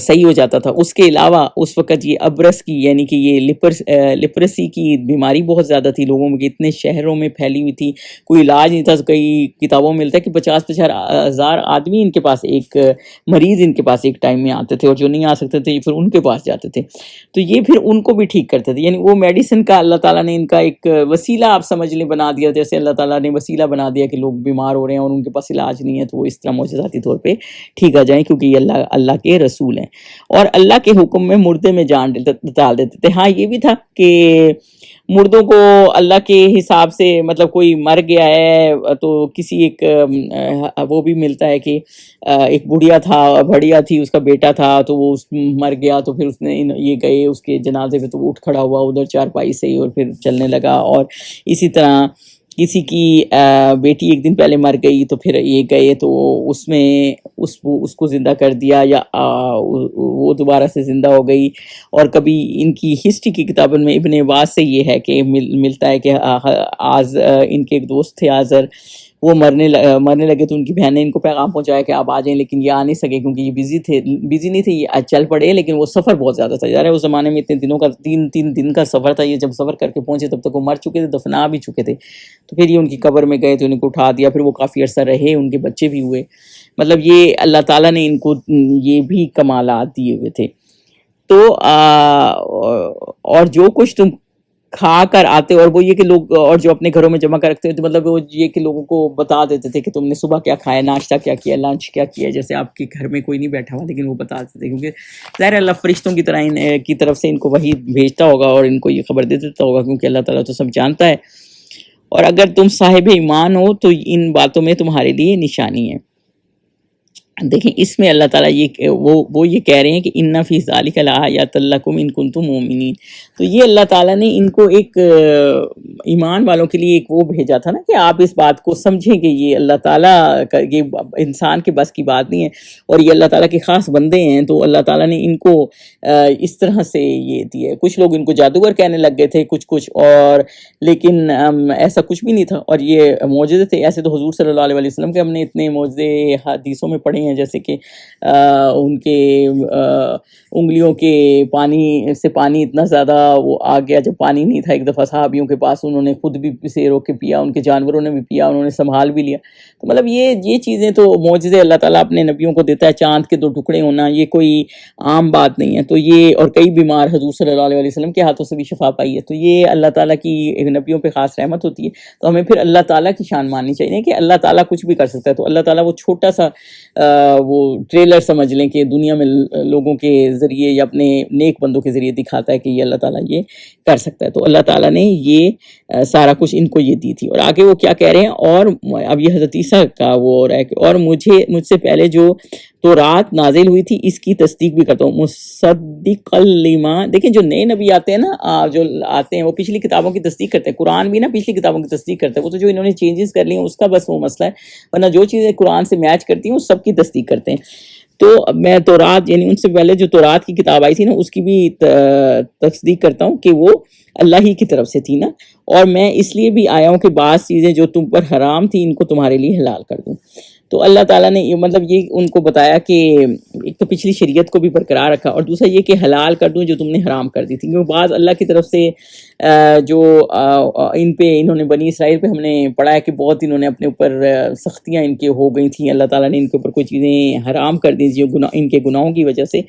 صحیح ہو جاتا تھا. اس کے علاوہ اس وقت یہ ابرس کی، یعنی کہ یہ لپرسی کی بیماری بہت زیادہ تھی لوگوں میں، اتنے شہروں میں پھیلی ہوئی تھی، کوئی علاج نہیں تھا. کئی کتابوں میں ملتا ہے کہ 50 ہزار آدمی ان کے پاس، ایک مریض ان کے پاس ایک ٹائم میں آتے تھے، اور جو نہیں آ سکتے تھے پھر ان کے پاس جاتے تھے، تو یہ پھر ان کو بھی ٹھیک کرتے تھے. یعنی وہ میڈیسن کا اللہ تعالیٰ نے ان کا ایک وسیلہ آپ سمجھ لیں بنا دیا، جیسے اللہ تعالیٰ نے وسیلہ بنا دیا کہ لوگ بیمار ہو رہے ہیں اور ان کے پاس علاج نہیں ہے، تو وہ اس طرح معجزاتی طور پہ ٹھیک آ جائیں، کیونکہ یہ اللہ کے رسول ہیں. اور اللہ کے حکم میں مردے میں جان ڈال دیتے تھے. ہاں یہ بھی تھا کہ مردوں کو اللہ کے حساب سے، مطلب کوئی مر گیا ہے تو کسی ایک وہ بھی ملتا ہے کہ ایک بڑھیا تھی، اس کا بیٹا تھا تو وہ مر گیا، تو پھر اس نے یہ گئے اس کے جنازے پہ، تو وہ اٹھ کھڑا ہوا ادھر چارپائی سے ہی اور پھر چلنے لگا. اور اسی طرح کسی کی بیٹی ایک دن پہلے مر گئی تو پھر یہ گئے تو اس میں اس کو زندہ کر دیا، یا وہ دوبارہ سے زندہ ہو گئی. اور کبھی ان کی ہسٹری کی کتابوں میں ابن عباس سے یہ ہے کہ ملتا ہے کہ ان کے ایک دوست تھے آزر، وہ مرنے لگے تو ان کی بہن نے ان کو پیغام پہنچایا کہ آپ آ جائیں، لیکن یہ آ نہیں سکے کیونکہ یہ بزی نہیں تھے. یہ چل پڑے، لیکن وہ سفر بہت زیادہ تھا. اس زمانے میں اتنے دنوں کا 3 دن کا سفر تھا. یہ جب سفر کر کے پہنچے تب تک وہ مر چکے تھے، دفنا بھی چکے تھے. تو پھر یہ ان کی قبر میں گئے تو ان کو اٹھا دیا، پھر وہ کافی عرصہ رہے، ان کے بچے بھی ہوئے. مطلب یہ اللہ تعالیٰ نے ان کو یہ بھی کمالات دیے ہوئے تھے. تو اور جو کچھ تم کھا کر آتے، اور وہ یہ کہ لوگ، اور جو اپنے گھروں میں جمع کر رکھتے ہیں، تو مطلب وہ یہ کہ لوگوں کو بتا دیتے تھے کہ تم نے صبح کیا کھایا، ناشتہ کیا کیا، لنچ کیا کیا. جیسے آپ کے گھر میں کوئی نہیں بیٹھا ہوا لیکن وہ بتا دیتے تھے، کیونکہ ظاہر اللہ فرشتوں کی طرح کی طرف سے ان کو وحی بھیجتا ہوگا اور ان کو یہ خبر دے دیتا ہوگا، کیونکہ اللہ تعالیٰ تو سب جانتا ہے. اور اگر تم صاحب ایمان ہو تو ان باتوں میں تمہارے لیے نشانی ہے. دیکھیں اس میں اللہ تعالیٰ وہ یہ کہہ رہے ہیں کہ ان فی ذالک لآیات لکم ان کنتم مؤمنین. تو یہ اللہ تعالیٰ نے ان کو ایک ایمان والوں کے لیے ایک وہ بھیجا تھا نا، کہ آپ اس بات کو سمجھیں کہ یہ اللہ تعالیٰ کا، یہ انسان کے بس کی بات نہیں ہے، اور یہ اللہ تعالیٰ کے خاص بندے ہیں. تو اللہ تعالیٰ نے ان کو اس طرح سے یہ دیا. کچھ لوگ ان کو جادوگر کہنے لگ گئے تھے، کچھ اور، لیکن ایسا کچھ بھی نہیں تھا. اور یہ معجزے تھے. ایسے تو حضور صلی اللہ علیہ وسلم کے ہم نے اتنے معجزے حدیثوں میں پڑھے ہیں، جیسے کہ ان کے انگلیوں کے پانی اتنا زیادہ وہ آ گیا جب پانی نہیں تھا ایک دفعہ صحابیوں کے پاس، انہوں نے خود بھی سے رو کے پیا، ان کے جانوروں نے بھی پیا، انہوں نے سنبھال بھی لیا. تو مطلب یہ چیزیں تو معجزے اللہ تعالیٰ اپنے نبیوں کو دیتا ہے. چاند کے 2 ٹکڑے ہونا یہ کوئی عام بات نہیں ہے. تو یہ، اور کئی بیمار حضور صلی اللہ علیہ وسلم کے ہاتھوں سے بھی شفا پائی ہے. تو یہ اللہ تعالیٰ کی نبیوں پہ خاص رحمت ہوتی ہے. تو ہمیں پھر اللہ تعالیٰ کی شان ماننی چاہیے کہ اللہ تعالیٰ کچھ بھی کر سکتا ہے. تو اللہ تعالیٰ وہ چھوٹا سا وہ ٹریلر سمجھ لیں کہ دنیا میں لوگوں کے ذریعے یا اپنے نیک بندوں کے ذریعے دکھاتا ہے کہ یہ اللہ تعالیٰ یہ کر سکتا ہے. تو اللہ تعالیٰ نے یہ سارا کچھ ان کو یہ دی تھی. اور آگے وہ کیا کہہ رہے ہیں، اور اب یہ حضرت عیسیٰ کا وہ ہو رہا ہے کہ اور مجھ سے پہلے جو تورات نازل ہوئی تھی اس کی تصدیق بھی کرتا ہوں، مصدق لما. دیکھیں جو نئے نبی آتے ہیں نا، جو آتے ہیں وہ پچھلی کتابوں کی تصدیق کرتے ہیں. قرآن بھی نا پچھلی کتابوں کی تصدیق کرتے ہیں. وہ تو جو انہوں نے چینجز کر لی ہیں اس کا بس وہ مسئلہ ہے، ورنہ جو چیزیں قرآن سے میچ کرتی ہیں اس سب کی تصدیق کرتے ہیں. تو میں تورات، یعنی ان سے پہلے جو تورات کی کتاب آئی تھی نا اس کی بھی تصدیق کرتا ہوں کہ وہ اللہ ہی کی طرف سے تھی نا. اور میں اس لیے بھی آیا ہوں کہ بعض چیزیں جو تم پر حرام تھی ان کو تمہارے لیے حلال کر دوں. تو اللہ تعالیٰ نے مطلب یہ ان کو بتایا کہ ایک تو پچھلی شریعت کو بھی برقرار رکھا، اور دوسرا یہ کہ حلال کر دوں جو تم نے حرام کر دی تھی، کیونکہ بعض اللہ کی طرف سے جو ان پہ انہوں نے بنی اسرائیل پہ ہم نے پڑھا ہے کہ بہت انہوں نے اپنے اوپر سختیاں ان کے ہو گئی تھیں، اللہ تعالیٰ نے ان کے اوپر کوئی چیزیں حرام کر دی جو ان کے گناہوں کی وجہ سے،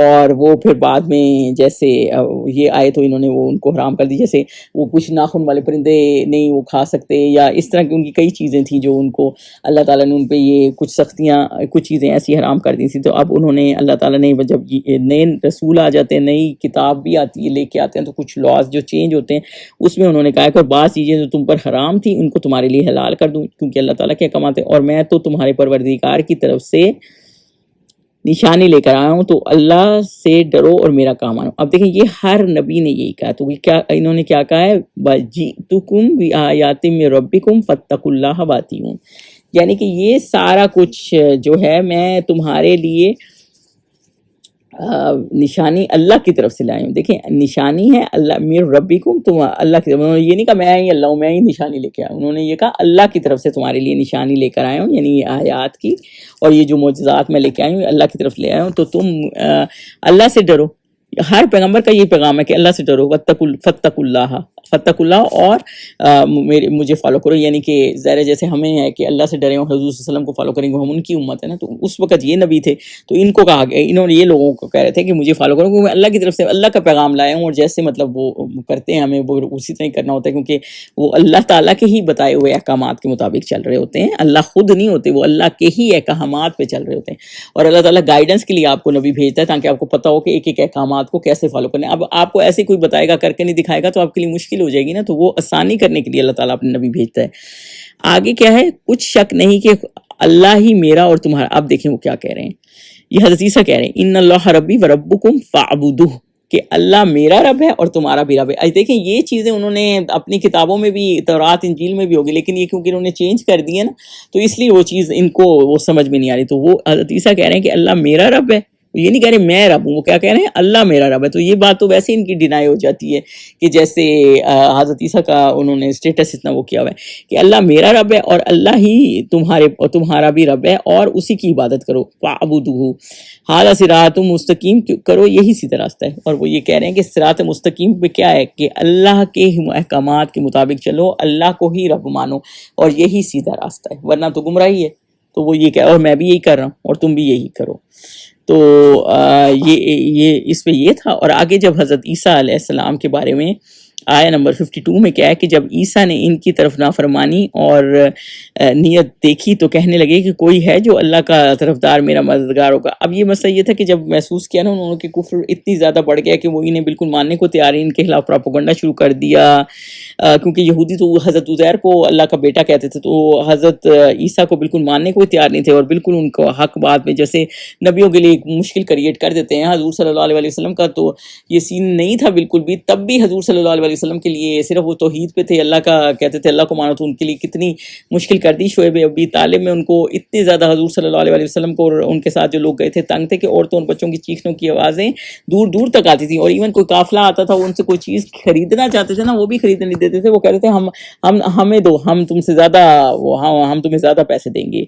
اور وہ پھر بعد میں جیسے یہ آئے تو انہوں نے وہ ان کو حرام کر دی، جیسے وہ کچھ ناخن والے پرندے نہیں وہ کھا سکتے، یا اس طرح کی ان کی کئی چیزیں تھیں جو ان کو اللہ تعالیٰ نے ان پہ یہ کچھ سختیاں کچھ چیزیں ایسی حرام کر دی تھیں۔ تو اب انہوں نے اللہ تعالیٰ نے جب نئے رسول آ جاتے ہیں، نئی کتاب بھی آتی ہے لے کے آتے ہیں، تو کچھ لاز جو چینج ہوتے ہیں اس میں انہوں نے کہا کہ بعض چیزیں جو تم پر حرام تھیں ان کو تمہارے لیے حلال کر دوں، کیونکہ اللہ تعالیٰ کے احکامات ہیں، اور میں تو تمہارے پروردگار کی طرف سے نشانی لے کر آیا ہوں، تو اللہ سے ڈرو اور میرا کام مانو۔ اب دیکھیں یہ ہر نبی نے یہی کہا، تو انہوں نے کیا کہا ہے، وَجِئْتُكُمْ بِآيَاتٍ مِّن رَبِّكُمْ فَاتَّقُوا اللَّهَ وَأَطِیعُونِ، یعنی کہ یہ سارا کچھ جو ہے میں تمہارے لیے نشانی اللہ کی طرف سے لائی ہوں۔ دیکھیں نشانی ہے اللہ میر ربکم، تم اللہ کی طرف، انہوں نے یہ نہیں کہا میں ہی اللہ ہوں میں ہی نشانی لے کے آیا ہوں، انہوں نے یہ کہا اللہ کی طرف سے تمہارے لیے نشانی لے کر آیا ہوں، یعنی یہ آیات کی اور یہ جو معجزات میں لے کے آئی ہوں اللہ کی طرف لے آیا ہوں، تو تم اللہ سے ڈرو۔ ہر پیغمبر کا یہ پیغام ہے کہ اللہ سے ڈرو، فَاتَّقُوا اللہ، اور مجھے فالو کرو، یعنی کہ ظاہر جیسے ہمیں ہے کہ اللہ سے ڈریں اور حضور صلی اللہ علیہ وسلم کو فالو کریں گے، ہم ان کی امت ہے نا، تو اس وقت یہ نبی تھے تو ان کو کہا گیا، انہوں نے یہ لوگوں کو کہہ رہے تھے کہ مجھے فالو کرو، کیونکہ میں اللہ کی طرف سے اللہ کا پیغام لایا ہوں، اور جیسے مطلب وہ کرتے ہیں ہمیں وہ اسی طرح کرنا ہوتا ہے، کیونکہ وہ اللہ تعالیٰ کے ہی بتائے ہوئے احکامات کے مطابق چل رہے ہوتے ہیں، اللہ خود نہیں ہوتے، وہ اللہ کے ہی احکامات پہ چل رہے ہوتے ہیں، اور اللہ تعالیٰ گائیڈنس کے لیے آپ کو نبی بھیجتا ہے تاکہ آپ کو پتہ ہو کہ ایک ایک احکامات کو کیسے فالو کرنا ہے۔ اب آپ کو ایسے کوئی بتائے گا کر کے نہیں دکھائے گا تو آپ کے لیے مشکل ہو جائے گی نا، تو وہ آسانی کرنے کے لیے اللہ تعالیٰ اپنے نبی بھیجتا ہے۔ آگے کیا ہے، کچھ شک نہیں کہ اللہ ہی میرا اور تمہارا، اب دیکھیں وہ کیا کہہ رہے ہیں، یہ حضرت عیسیٰ کہہ رہے ہیں ان اللہ ربی و ربکم فاعبدوہ، کہ اللہ میرا رب ہے اور تمہارا بھی رب ہے۔ دیکھیں یہ چیزیں انہوں نے اپنی کتابوں میں بھی، تورات انجیل میں بھی ہوگی، لیکن یہ کیونکہ انہوں نے چینج کر دی ہے نا تو اس لیے وہ چیز ان کو وہ سمجھ میں نہیں آ رہی، تو وہ حضرت عیسیٰ کہہ رہے ہیں کہ اللہ میرا رب ہے، یہ نہیں کہہ رہے میں رب ہوں، وہ کیا کہہ رہے ہیں اللہ میرا رب ہے، تو یہ بات تو ویسے ان کی ڈینائی ہو جاتی ہے کہ جیسے حضرت عیسیٰ کا انہوں نے اسٹیٹس اتنا وہ کیا ہوا ہے کہ اللہ میرا رب ہے اور اللہ ہی تمہارا بھی رب ہے، اور اسی کی عبادت کرو، فاعبدوہ ھذا صراط مستقیم، کرو یہی سیدھا راستہ ہے۔ اور وہ یہ کہہ رہے ہیں کہ صراط مستقیم پہ کیا ہے کہ اللہ کے احکامات کے مطابق چلو، اللہ کو ہی رب مانو، اور یہی سیدھا راستہ ہے، ورنہ تو گمراہی ہے۔ تو وہ یہ کہ اور میں بھی یہی کر رہا ہوں اور تم بھی یہی کرو، تو یہ اس پہ یہ تھا۔ اور آگے جب حضرت عیسیٰ علیہ السلام کے بارے میں آیا نمبر 52 میں کیا ہے کہ جب عیسیٰ نے ان کی طرف نافرمانی اور نیت دیکھی تو کہنے لگے کہ کوئی ہے جو اللہ کا طرفدار میرا مددگار ہوگا۔ اب یہ مسئلہ یہ تھا کہ جب محسوس کیا نا انہوں نے کہ کفر اتنی زیادہ بڑھ گیا کہ وہ انہیں بالکل ماننے کو تیار ہیں، ان کے خلاف پراپوگنڈا شروع کر دیا، کیونکہ یہودی تو حضرت عزیر کو اللہ کا بیٹا کہتے تھے، تو حضرت عیسیٰ کو بالکل ماننے کو تیار نہیں تھے، اور بالکل ان کو حق بات میں جیسے نبیوں کے لیے ایک مشکل کریٹ کر دیتے ہیں۔ حضور صلی اللہ علیہ وسلم کا تو یہ سین نہیں تھا بالکل بھی، تب بھی حضور صلی اللہ علیہ وسلم کے لیے صرف وہ توحید پہ تھے، اللہ کا کہتے تھے اللہ کو مانو، تو ان کے لیے کتنی مشکل کر دی۔ شعیب ابی طالب میں ان کو اتنے زیادہ حضور صلی اللہ علیہ وسلم کو اور ان کے ساتھ جو لوگ گئے تھے تنگ تھے کہ عورتوں اور بچوں کی چیخنوں کی آوازیں دور دور تک آتی تھیں، اور ایون کوئی قافلہ آتا تھا وہ ان سے کوئی چیز خریدنا چاہتے تھے نا وہ بھی خریدنے نہیں دیتے تھے، وہ کہتے تھے ہمیں دو، ہم تم سے زیادہ ہم تمہیں زیادہ پیسے دیں گے۔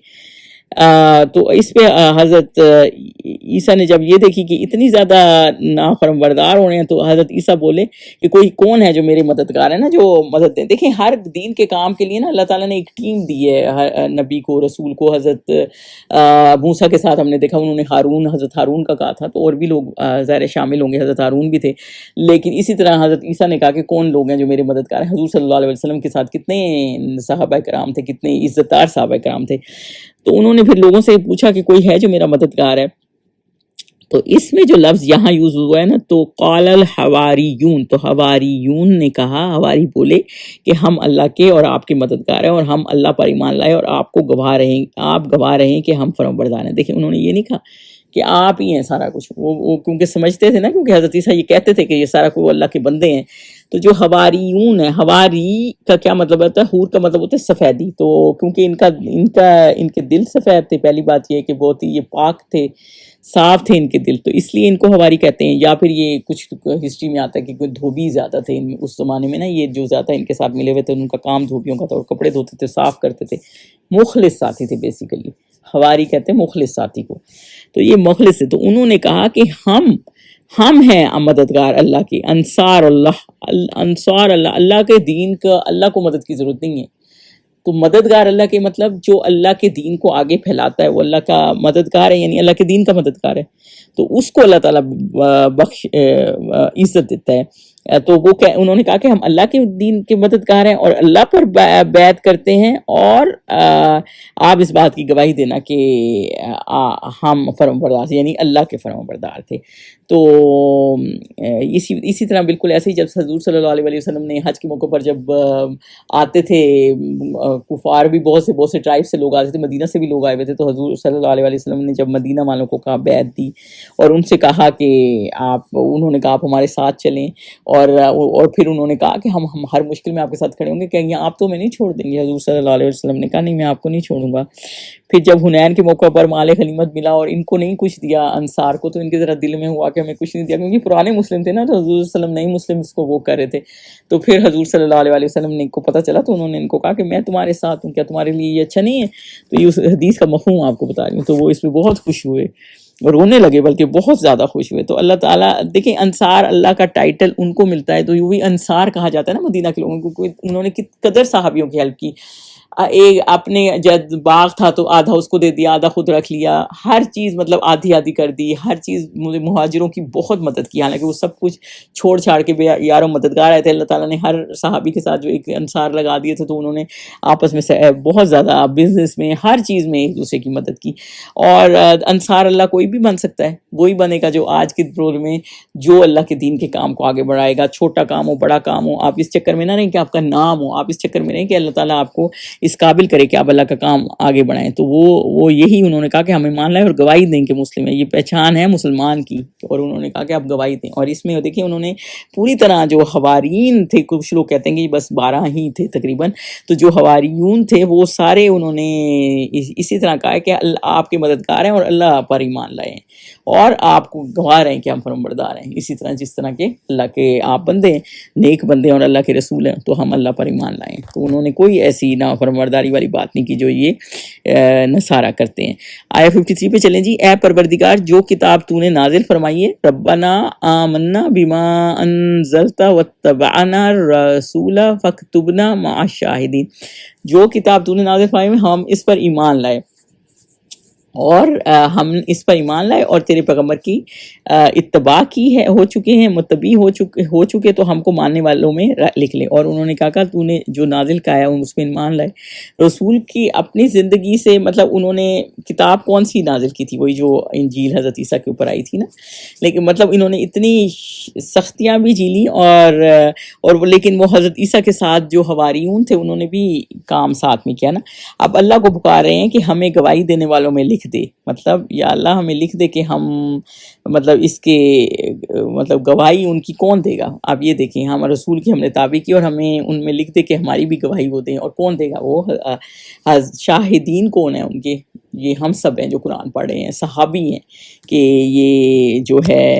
تو اس پہ حضرت عیسیٰ نے جب یہ دیکھی کہ اتنی زیادہ نافرم بردار ہو رہے ہیں تو حضرت عیسیٰ بولے کہ کوئی کون ہے جو میرے مددگار ہے نا، جو مدد دیں۔ دیکھیں ہر دین کے کام کے لیے نا اللہ تعالیٰ نے ایک ٹیم دی ہے ہر نبی کو، رسول کو۔ حضرت موسیٰ کے ساتھ ہم نے دیکھا انہوں نے حضرت ہارون کا کہا تھا، تو اور بھی لوگ ظاہر شامل ہوں گے، حضرت ہارون بھی تھے، لیکن اسی طرح حضرت عیسیٰ نے کہا کہ کون لوگ ہیں جو میرے مددگار ہیں۔ حضور صلی اللہ علیہ وسلم کے ساتھ کتنے صحابہ کرام تھے، کتنے عزت دار صحابہ کرام تھے، تو انہوں نے پھر لوگوں سے پوچھا کہ کوئی ہے جو میرا مددگار ہے۔ تو اس میں جو لفظ یہاں یوز ہوا ہے نا، تو قال الحواریون، تو حواریون نے کہا، حواری بولے کہ ہم اللہ کے اور آپ کے مددگار ہیں، اور ہم اللہ پر ایمان لائے اور آپ گواہ رہیں کہ ہم فرمانبردار ہیں۔ دیکھیں انہوں نے یہ نہیں کہا کہ آپ ہی ہیں سارا کچھ، وہ کیونکہ سمجھتے تھے نا، کیونکہ حضرت عیسیٰ یہ کہتے تھے کہ یہ سارا کوئی اللہ کے بندے ہیں۔ تو جو حواریون ہے، حواری کا کیا مطلب ہوتا ہے، حور کا مطلب ہوتا ہے سفیدی، تو کیونکہ ان کے دل سفید تھے، پہلی بات یہ ہے کہ بہت ہی یہ پاک تھے، صاف تھے ان کے دل، تو اس لیے ان کو حواری کہتے ہیں۔ یا پھر یہ کچھ ہسٹری میں آتا ہے کہ کوئی دھوبی زیادہ تھے اس زمانے میں نا، یہ جو زیادہ ان کے ساتھ ملے ہوئے تھے ان کا کام دھوبیوں کا تھا، اور کپڑے دھوتے تھے، صاف کرتے تھے، مخلص ساتھی تھے بیسیکلی، حواری کہتے ہیں مخلص ساتھی کو، تو یہ مخلص ہے. تو انہوں نے کہا کہ ہم ہیں مددگار اللہ کے، انصار اللہ، انصار اللہ، اللہ کے دین کا، اللہ کو مدد کی ضرورت نہیں ہے. تو مددگار اللہ کے مطلب جو اللہ کے دین کو آگے پھیلاتا ہے وہ اللہ کا مددگار ہے، یعنی اللہ کے دین کا مددگار ہے. تو اس کو اللہ تعالیٰ عزت دیتا ہے. تو وہ انہوں نے کہا کہ ہم اللہ کے دین کے مددگار ہیں اور اللہ پر بیعت کرتے ہیں، اور آپ اس بات کی گواہی دینا کہ ہم فرم بردار تھے، یعنی اللہ کے فرم بردار تھے. تو اسی طرح بالکل ایسے ہی جب حضور صلی اللہ علیہ وسلم نے حج کے موقع پر جب آتے تھے، کفار بھی بہت سے ٹرائب سے لوگ آتے تھے، مدینہ سے بھی لوگ آئے ہوئے تھے، تو حضور صلی اللہ علیہ وسلم نے جب مدینہ والوں کو کہا، بیعت دی اور ان سے کہا کہ انہوں نے کہا آپ ہمارے ساتھ چلیں، اور پھر انہوں نے کہا کہ ہم ہر مشکل میں آپ کے ساتھ کھڑے ہوں گے، کہیں آپ تو میں نہیں چھوڑ دیں گے. حضور صلی اللہ علیہ وسلم نے کہا نہیں، میں آپ کو نہیں چھوڑوں گا. پھر جب حنین کے موقع پر مال غنیمت ملا اور ان کو نہیں کچھ دیا انصار کو، تو ان کے ذرا دل میں ہوا کہ ہمیں کچھ نہیں دیا، کیونکہ پرانے مسلم تھے نا، تو حضور صلی اللہ علیہ وسلم نئی مسلم اس کو وہ کر رہے تھے. تو پھر حضور صلی اللہ علیہ وسلم نے کو پتہ چلا، تو انہوں نے ان کو کہا کہ میں تمہارے ساتھ ہوں، کیا تمہارے لیے یہ اچھا نہیں ہے؟ تو یہ اس حدیث کا مفہوم آپ کو بتا رہی ہوں. تو وہ اس پہ بہت خوش ہوئے اور رونے لگے، بلکہ بہت زیادہ خوش ہوئے. تو اللہ تعالیٰ دیکھیں، انصار اللہ کا ٹائٹل ان کو ملتا ہے، تو یہ بھی انصار کہا جاتا ہے نا مدینہ کے لوگوں کو. انہوں نے قدر صحابیوں کی ہیلپ کی. ایک اپنے جب باغ تھا تو آدھا اس کو دے دیا، آدھا خود رکھ لیا، ہر چیز مطلب آدھی آدھی کر دی، ہر چیز مہاجروں کی بہت مدد کی، حالانکہ وہ سب کچھ چھوڑ چھاڑ کے یاروں مددگار آئے تھے. اللہ تعالیٰ نے ہر صحابی کے ساتھ جو ایک انصار لگا دیے تھے، تو انہوں نے آپس میں بہت زیادہ بزنس میں ہر چیز میں ایک دوسرے کی مدد کی. اور انصار اللہ کوئی بھی بن سکتا ہے، وہی بنے گا جو آج کے دور میں جو اللہ کے دین کے کام کو آگے بڑھائے گا، چھوٹا کام ہو بڑا کام ہو. آپ اس چکر میں نہ رہیں کہ آپ کا نام ہو، آپ اس چکر میں رہیں کہ اللہ تعالیٰ آپ کو اس قابل کرے کہ آپ اللہ کا کام آگے بڑھائیں. تو وہ یہی انہوں نے کہا کہ ہمیں مان لائیں اور گواہی دیں کہ مسلم ہے، یہ پہچان ہے مسلمان کی. اور انہوں نے کہا کہ آپ گواہی دیں. اور اس میں دیکھیں انہوں نے پوری طرح جو حوارین تھے، کچھ لوگ کہتے ہیں کہ بس 12 ہی تھے تقریباً، تو جو حواریون تھے وہ سارے انہوں نے اسی طرح کہا کہ آپ کے مددگار ہیں اور اللہ پر ایمان لائے ہیں، اور آپ کو گواہ رہے ہیں کہ ہم فرمانبردار ہیں. اسی طرح جس طرح کہ اللہ کے آپ بندے ہیں، نیک بندے ہیں اور اللہ کے رسول ہیں، تو ہم اللہ پر ایمان لائیں. تو انہوں نے کوئی ایسی نا فرمانبرداری والی بات نہیں کی جو یہ نصارہ کرتے ہیں. آیہ 53 پہ چلیں جی. اے پروردگار، جو کتاب تو نے نازل فرمائی ہے، ربنا آمنا بما انزلت واتبعنا الرسول فاکتبنا مع الشاہدین. جو کتاب تو نے نازل فرمائی ہے ہم اس پر ایمان لائے، اور ہم اس پر ایمان لائے اور تیرے پیغمبر کی اتباع کی ہے، ہو چکے ہیں، متبی ہو چکے، تو ہم کو ماننے والوں میں لکھ لے. اور انہوں نے کہا تو نے جو نازل کہا ہے اس میں ایمان لائے. رسول کی اپنی زندگی سے مطلب انہوں نے کتاب کون سی نازل کی تھی؟ وہی جو انجیل حضرت عیسیٰ کے اوپر آئی تھی نا. لیکن مطلب انہوں نے اتنی سختیاں بھی جھیلی، اور لیکن وہ حضرت عیسیٰ کے ساتھ جو حواریون تھے انہوں نے بھی کام ساتھ میں کیا نا. اب اللہ کو پکار رہے ہیں کہ ہمیں گواہی دینے والوں میں لکھ دے، مطلب یا اللہ ہمیں لکھ دے کہ ہم مطلب اس کے مطلب گواہی ان کی کون دے گا. آپ یہ دیکھیں، ہم رسول کی ہم نے تابع کی، اور ہمیں ان میں لکھ دے کہ ہماری بھی گواہی وہ دیں. اور کون دے گا؟ وہ شاہدین کون ہیں ان کے؟ یہ ہم سب ہیں جو قرآن پڑھ رہے ہیں، صحابی ہیں کہ یہ جو ہے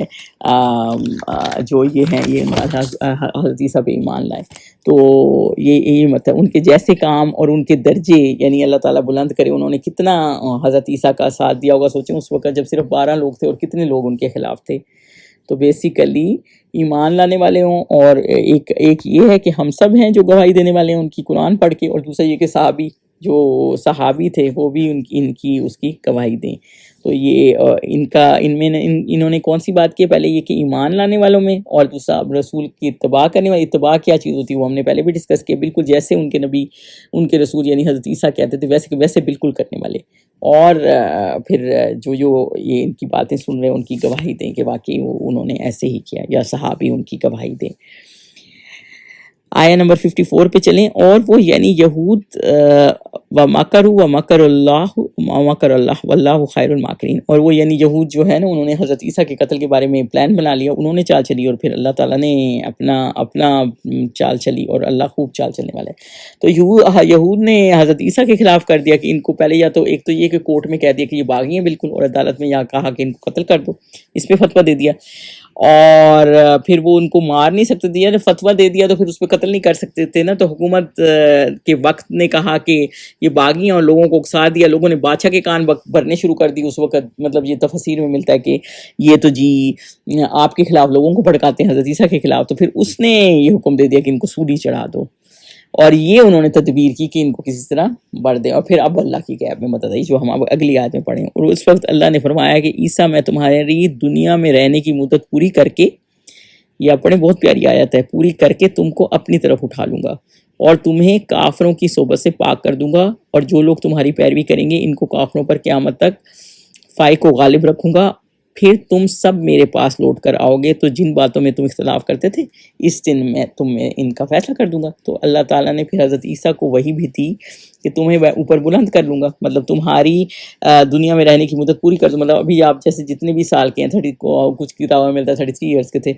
جو یہ ہیں یہ حضرت عیسیٰ پہ ایمان لائے. تو یہ مطلب ان کے جیسے کام اور ان کے درجے یعنی اللہ تعالیٰ بلند کرے. انہوں نے کتنا حضرت عیسیٰ کا ساتھ دیا ہوگا، سوچیں اس وقت جب صرف 12 لوگ تھے اور کتنے لوگ ان کے خلاف تھے. تو بیسیکلی ایمان لانے والے ہوں، اور ایک یہ ہے کہ ہم سب ہیں جو گواہی دینے والے ہیں ان کی قرآن پڑھ کے، اور دوسرا یہ کہ جو صحابی تھے وہ بھی ان کی اس کی گواہی دیں. تو یہ انہوں نے کون سی بات کی؟ پہلے یہ کہ ایمان لانے والوں میں، اور دوسرا رسول کی اتباع کرنے والے. اتباع کیا چیز ہوتی ہے وہ ہم نے پہلے بھی ڈسکس کیا، بالکل جیسے ان کے نبی ان کے رسول یعنی حضرت عیسیٰ کہتے تھے ویسے بالکل کرنے والے. اور پھر جو یہ ان کی باتیں سن رہے ہیں ان کی گواہی دیں کہ واقعی انہوں نے ایسے ہی کیا، یا صحابی ان کی گواہی دیں. آیہ نمبر 54 پہ چلیں. اور وہ یعنی یہود ومکر اللہ واللہ خیر الماکرین. اور وہ یعنی یہود جو ہے نا، انہوں نے حضرت عیسیٰ کے قتل کے بارے میں پلان بنا لیا، انہوں نے چال چلی، اور پھر اللہ تعالیٰ نے اپنا چال چلی، اور اللہ خوب چال چلنے والا ہے. تو یہود نے حضرت عیسیٰ کے خلاف کر دیا کہ ان کو پہلے یا تو ایک تو یہ کہ کورٹ میں کہہ دیا کہ یہ باغی ہیں بالکل، اور عدالت میں یا کہا کہ ان کو قتل کر دو، اس پہ فتویٰ دے دیا. اور پھر وہ ان کو مار نہیں سکتے تھے، یا فتویٰ دے دیا تو پھر اس پہ قتل نہیں کر سکتے تھے نا. تو حکومت کے وقت نے کہا کہ یہ باغی ہیں اور لوگوں کو اکسا دیا. لوگوں نے بادشاہ کے کان بھرنے شروع کر دی اس وقت. مطلب یہ تفسیر میں ملتا ہے کہ یہ تو جی آپ کے خلاف لوگوں کو بھڑکاتے ہیں حضرت عیسیٰ کے خلاف. تو پھر اس نے یہ حکم دے دیا کہ ان کو سولی چڑھا دو، اور یہ انہوں نے تدبیر کی کہ ان کو کسی طرح بڑھ دیں. اور پھر اب اللہ کی غیب میں مدد آئی جو ہم اب اگلی آیت میں پڑھیں. اور اس وقت اللہ نے فرمایا کہ عیسیٰ میں تمہاری دنیا میں رہنے کی مدت پوری کر کے، یہ اپنے بہت پیاری آیت ہے، پوری کر کے تم کو اپنی طرف اٹھا لوں گا اور تمہیں کافروں کی صحبت سے پاک کر دوں گا، اور جو لوگ تمہاری پیروی کریں گے ان کو کافروں پر قیامت تک فائق کو غالب رکھوں گا. پھر تم سب میرے پاس لوٹ کر آؤ گے تو جن باتوں میں تم اختلاف کرتے تھے اس دن میں تمہیں ان کا فیصلہ کر دوں گا. تو اللہ تعالیٰ نے پھر حضرت عیسیٰ کو وہی بھی تھی کہ تمہیں اوپر بلند کر لوں گا، مطلب تمہاری دنیا میں رہنے کی مدت پوری کر دوں. مطلب ابھی آپ جیسے جتنے بھی سال کے ہیں، کچھ کتابوں میں ملتا ہے 33 ایئرس کے تھے،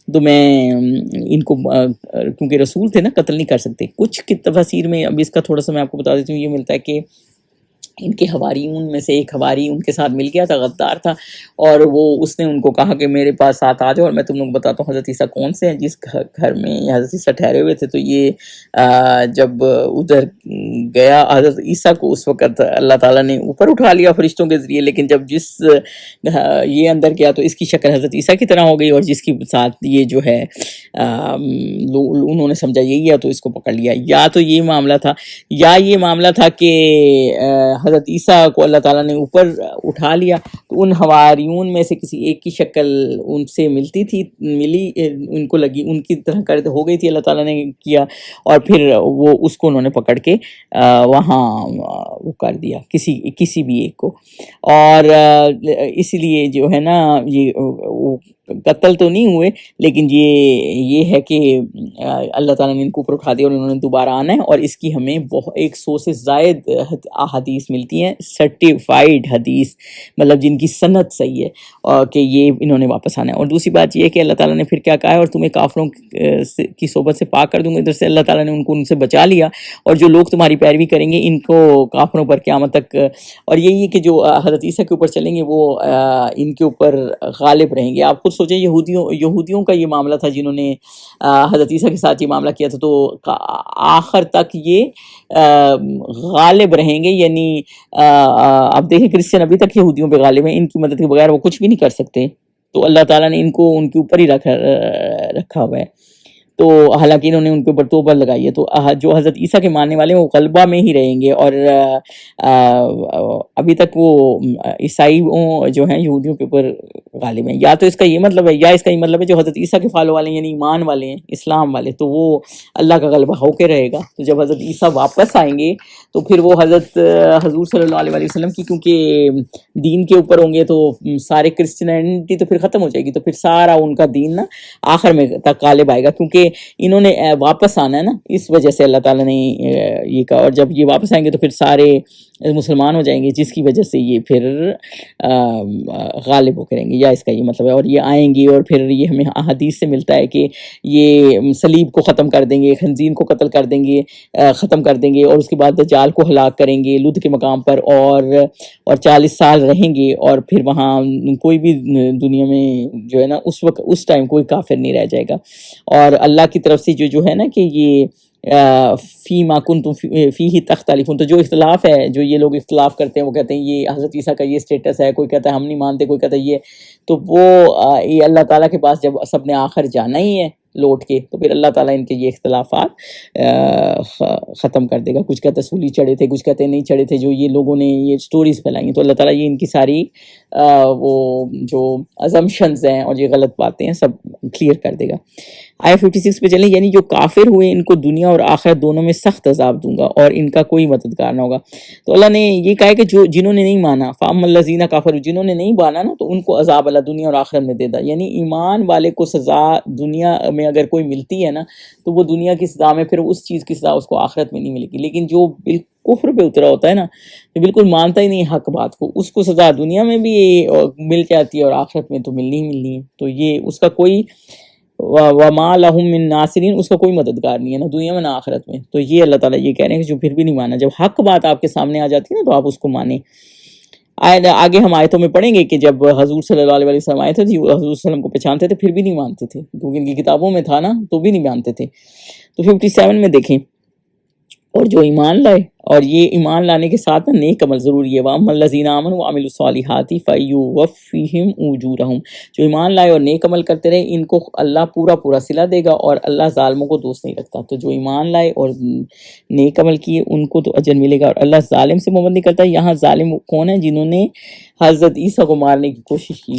تو میں ان کو کیونکہ رسول تھے نا قتل نہیں کر سکتے. کچھ کی تفاسیر میں اب اس کا تھوڑا سا میں آپ کو بتا دیتی ہوں، یہ ملتا ہے کہ ان کے حواریون میں سے ایک حواری ان کے ساتھ مل گیا تھا، غدار تھا، اور وہ اس نے ان کو کہا کہ میرے پاس ساتھ آ جاؤ اور میں تم لوگ بتاتا ہوں حضرت عیسیٰ کون سے ہیں جس گھر میں حضرت عیسیٰ ٹھہرے ہوئے تھے. تو یہ جب ادھر گیا حضرت عیسیٰ کو اس وقت اللہ تعالیٰ نے اوپر اٹھا لیا فرشتوں کے ذریعے، لیکن جب یہ اندر گیا تو اس کی شکل حضرت عیسیٰ کی طرح ہو گئی، اور جس کی ساتھ یہ جو ہے انہوں نے سمجھا یہی ہے تو اس کو پکڑ لیا. یا تو یہ معاملہ تھا، یا یہ معاملہ تھا کہ حضرت عیسیٰ کو اللہ تعالیٰ نے اوپر اٹھا لیا تو ان حواریون میں سے کسی ایک کی شکل ان سے ملی، ان کو لگی ان کی طرح ہو گئی تھی، اللہ تعالیٰ نے کیا، اور پھر وہ اس کو انہوں نے پکڑ کے وہاں وہ کر دیا کسی بھی ایک کو. اور اسی لیے جو ہے نا یہ قتل تو نہیں ہوئے، لیکن یہ ہے کہ اللہ تعالیٰ نے ان کو اوپر اٹھا دیا اور انہوں نے دوبارہ آنا ہے. اور اس کی ہمیں 100 سے زائد احادیث ملتی ہیں، سرٹیفائیڈ حدیث، مطلب جن کی سند صحیح ہے کہ یہ انہوں نے واپس آنا ہے. اور دوسری بات یہ ہے کہ اللہ تعالیٰ نے پھر کیا کہا ہے، اور تمہیں کافروں کی صحبت سے پاک کر دوں گا. ادھر سے اللہ تعالیٰ نے ان سے بچا لیا، اور جو لوگ تمہاری پیروی کریں گے ان کو کافروں پر قیامت تک. اور یہی کہ جو حضرت عیسیٰ کے اوپر چلیں گے وہ ان کے اوپر غالب رہیں گے. آپ خود سوچیں یہودیوں کا یہ معاملہ تھا جنہوں نے حضرت عیسیٰ کے ساتھ یہ معاملہ کیا تھا، تو آخر تک یہ غالب رہیں گے. یعنی اب دیکھیں کرسچن ابھی تک یہودیوں پہ غالب ہیں، ان کی مدد کے بغیر وہ کچھ بھی نہیں کر سکتے. تو اللہ تعالیٰ نے ان کو ان کے اوپر ہی رکھا ہوا ہے. تو حالانکہ انہوں نے ان کے اوپر توبہ لگائی ہے. تو جو حضرت عیسیٰ کے ماننے والے ہیں وہ غلبہ میں ہی رہیں گے. اور ابھی تک وہ عیسائی جو ہیں یہودیوں کے اوپر غالب ہیں. یا تو اس کا یہ مطلب ہے، یا اس کا یہ مطلب ہے جو حضرت عیسیٰ کے فالو والے ہیں، یعنی ایمان والے ہیں، اسلام والے، تو وہ اللہ کا غلبہ ہو کے رہے گا. تو جب حضرت عیسیٰ واپس آئیں گے تو پھر وہ حضور صلی اللہ علیہ وسلم کی کیونکہ دین کے اوپر ہوں گے تو سارے کرسچینٹی تو پھر ختم ہو جائے گی. تو پھر سارا ان کا دین نا آخر میں تک غالب آئے گا، کیونکہ انہوں نے واپس آنا ہے نا، اس وجہ سے اللہ تعالیٰ نے یہ کہا. اور جب یہ واپس آئیں گے تو پھر سارے مسلمان ہو جائیں گے، جس کی وجہ سے یہ پھر غالب ہو کریں گے. یا اس کا یہ مطلب ہے. اور یہ آئیں گے اور پھر یہ ہمیں احادیث سے ملتا ہے کہ یہ صلیب کو ختم کر دیں گے، خنزیر کو قتل کر دیں گے، ختم کر دیں گے، اور اس کے بعد دجال کو ہلاک کریں گے لد کے مقام پر، اور 40 سال رہیں گے. اور پھر وہاں کوئی بھی دنیا میں جو ہے نا اس ٹائم کوئی کافر نہیں رہ جائے گا. اور اللہ کی طرف سے جو ہے نا کہ یہ فی ما کنتم فیہ تختلفون، تو جو اختلاف ہے، جو یہ لوگ اختلاف کرتے ہیں، وہ کہتے ہیں یہ حضرت عیسیٰ کا یہ سٹیٹس ہے، کوئی کہتا ہے ہم نہیں مانتے، کوئی کہتا ہے یہ، تو وہ یہ اللہ تعالیٰ کے پاس جب سب نے آخر جانا ہی ہے لوٹ کے، تو پھر اللہ تعالیٰ ان کے یہ اختلافات ختم کر دے گا. کچھ کہتے سولی چڑھے تھے، کچھ کہتے نہیں چڑھے تھے، جو یہ لوگوں نے یہ سٹوریز پھیلائی ہیں، تو اللہ تعالیٰ یہ ان کی ساری وہ جو ازمپشنز ہیں اور یہ غلط باتیں ہیں سب کلیئر کر دے گا. آیت 56 پہ چلیں. یعنی جو کافر ہوئے ان کو دنیا اور آخرت دونوں میں سخت عذاب دوں گا اور ان کا کوئی مددگار نہ ہوگا. تو اللہ نے یہ کہا ہے کہ جنہوں نے نہیں مانا، فَأَمَّا الَّذِينَ كَفَرُوا، جنہوں نے نہیں مانا نا تو ان کو عذاب اللہ دنیا اور آخرت میں دے دا. یعنی ایمان والے کو سزا دنیا میں اگر کوئی ملتی ہے نا تو وہ دنیا کی سزا میں، پھر اس چیز کی سزا اس کو آخرت میں نہیں ملے گی. لیکن جو کفر پہ اترا ہوتا ہے نا، جو بالکل مانتا ہی نہیں حق بات کو، اس کو سزا دنیا میں بھی مل جاتی ہے اور آخرت میں تو ملنی ہی ملنی ہے. تو یہ اس کا کوئی وَمَا لَهُم مِّن نَاصِرِينَ، اس کا کوئی مددگار نہیں ہے نہ دنیا میں نہ آخرت میں. تو یہ اللہ تعالیٰ یہ کہہ رہے ہیں کہ جو پھر بھی نہیں مانا، جب حق بات آپ کے سامنے آ جاتی ہے نا تو آپ اس کو مانیں. آگے ہم آیتوں میں پڑھیں گے کہ جب حضور صلی اللہ علیہ وسلم آئے تھے وہ حضور صلی اللہ علیہ وسلم کو پہچانتے تھے پھر بھی نہیں مانتے تھے، کیونکہ ان کی کتابوں میں تھا نا، تو بھی نہیں مانتے تھے. تو 57 میں دیکھیں، اور جو ایمان لائے، اور یہ ایمان لانے کے ساتھ نا نیک عمل ضروری ہے. وَأَمَّا الَّذِينَ آمَنُوا وَعَمِلُوا الصَّالِحَاتِ فَيُوَفِّيهِمْ أُجُورَهُمْ. جو ایمان لائے اور نیک عمل کرتے رہے، ان کو اللہ پورا پورا صلہ دے گا، اور اللہ ظالموں کو دوست نہیں رکھتا. تو جو ایمان لائے اور نیک عمل کیے ان کو تو اجر ملے گا، اور اللہ ظالم سے محبت نہیں کرتا. یہاں ظالم کون ہے؟ جنہوں نے حضرت عیسیٰ کو مارنے کی کوشش کی،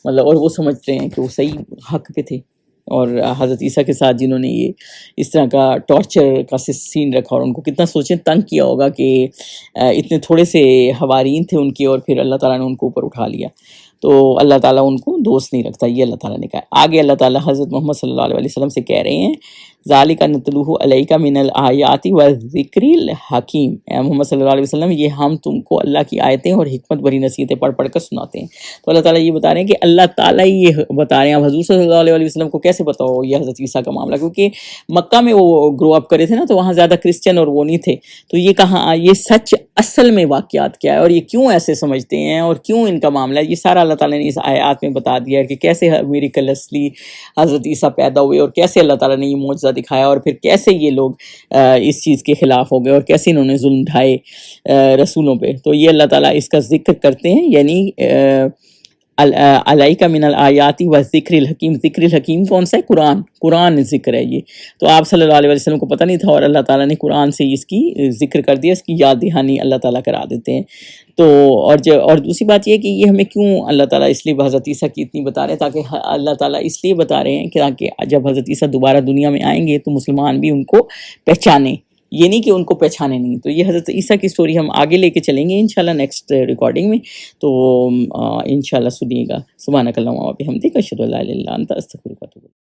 مطلب، اور وہ سمجھتے ہیں کہ وہ صحیح حق پہ تھے، اور حضرت عیسیٰ کے ساتھ جنہوں نے یہ اس طرح کا ٹارچر کا سین رکھا، اور ان کو کتنا سوچیں تنگ کیا ہوگا کہ اتنے تھوڑے سے حوارین تھے ان کے، اور پھر اللہ تعالیٰ نے ان کو اوپر اٹھا لیا. تو اللہ تعالیٰ ان کو دوست نہیں رکھتا، یہ اللہ تعالیٰ نے کہا. آگے اللہ تعالیٰ حضرت محمد صلی اللہ علیہ وسلم سے کہہ رہے ہیں ذالک نتلوہ علیک من الآیات والذکر الحکیم. اے محمد صلی اللہ علیہ وسلم، یہ ہم تم کو اللہ کی آیتیں اور حکمت بھری نصیحتیں پڑھ پڑھ کر سناتے ہیں. تو اللہ تعالیٰ یہ بتا رہے ہیں کہ اللہ تعالیٰ ہی یہ بتا رہے ہیں. اب حضور صلی اللہ علیہ وسلم کو کیسے پتہ ہو یہ حضرت عیسیٰ کا معاملہ، کیونکہ مکہ میں وہ گرو اپ کرے تھے نا، تو وہاں زیادہ کرسچن اور وہ نہیں تھے. تو یہ کہاں، یہ سچ اصل میں واقعات کیا ہے، اور یہ کیوں ایسے سمجھتے ہیں، اور کیوں ان کا معاملہ ہے، یہ سارا اللہ تعالیٰ نے اس آیات میں بتا دیا ہے کہ کیسے میریکل اصلی حضرت عیسیٰ پیدا ہوئے، اور کیسے اللہ تعالیٰ نے یہ معجزہ دکھایا، اور پھر کیسے یہ لوگ اس چیز کے خلاف ہو گئے، اور کیسے انہوں نے ظلم ڈھائے رسولوں پہ. تو یہ اللہ تعالیٰ اس کا ذکر کرتے ہیں، یعنی علیکہ من الآیات و ذکر الحکیم. ذکر الحکیم کون سا ہے؟ قرآن ذکر ہے یہ. تو آپ صلی اللہ علیہ وسلم کو پتہ نہیں تھا، اور اللہ تعالیٰ نے قرآن سے اس کی ذکر کر دیا، اس کی یاد دہانی اللہ تعالیٰ کرا دیتے ہیں. تو اور دوسری بات یہ کہ یہ ہمیں کیوں اللہ تعالیٰ اس لیے حضرت عیسیٰ کی اتنی بتا رہے ہیں، تاکہ اللہ تعالیٰ اس لیے بتا رہے ہیں کہ تاکہ جب حضرت عیسیٰ دوبارہ دنیا میں آئیں گے تو مسلمان بھی ان کو پہچانیں، یہ نہیں کہ ان کو پہچانے نہیں. تو یہ حضرت عیسیٰ کی سٹوری ہم آگے لے کے چلیں گے انشاءاللہ نیکسٹ ریکارڈنگ میں. تو انشاءاللہ سنیے گا. سبحانک اللہم و بحمدک، اشہد ان لا الہ الا انت، استغفرک و اتوب الیک.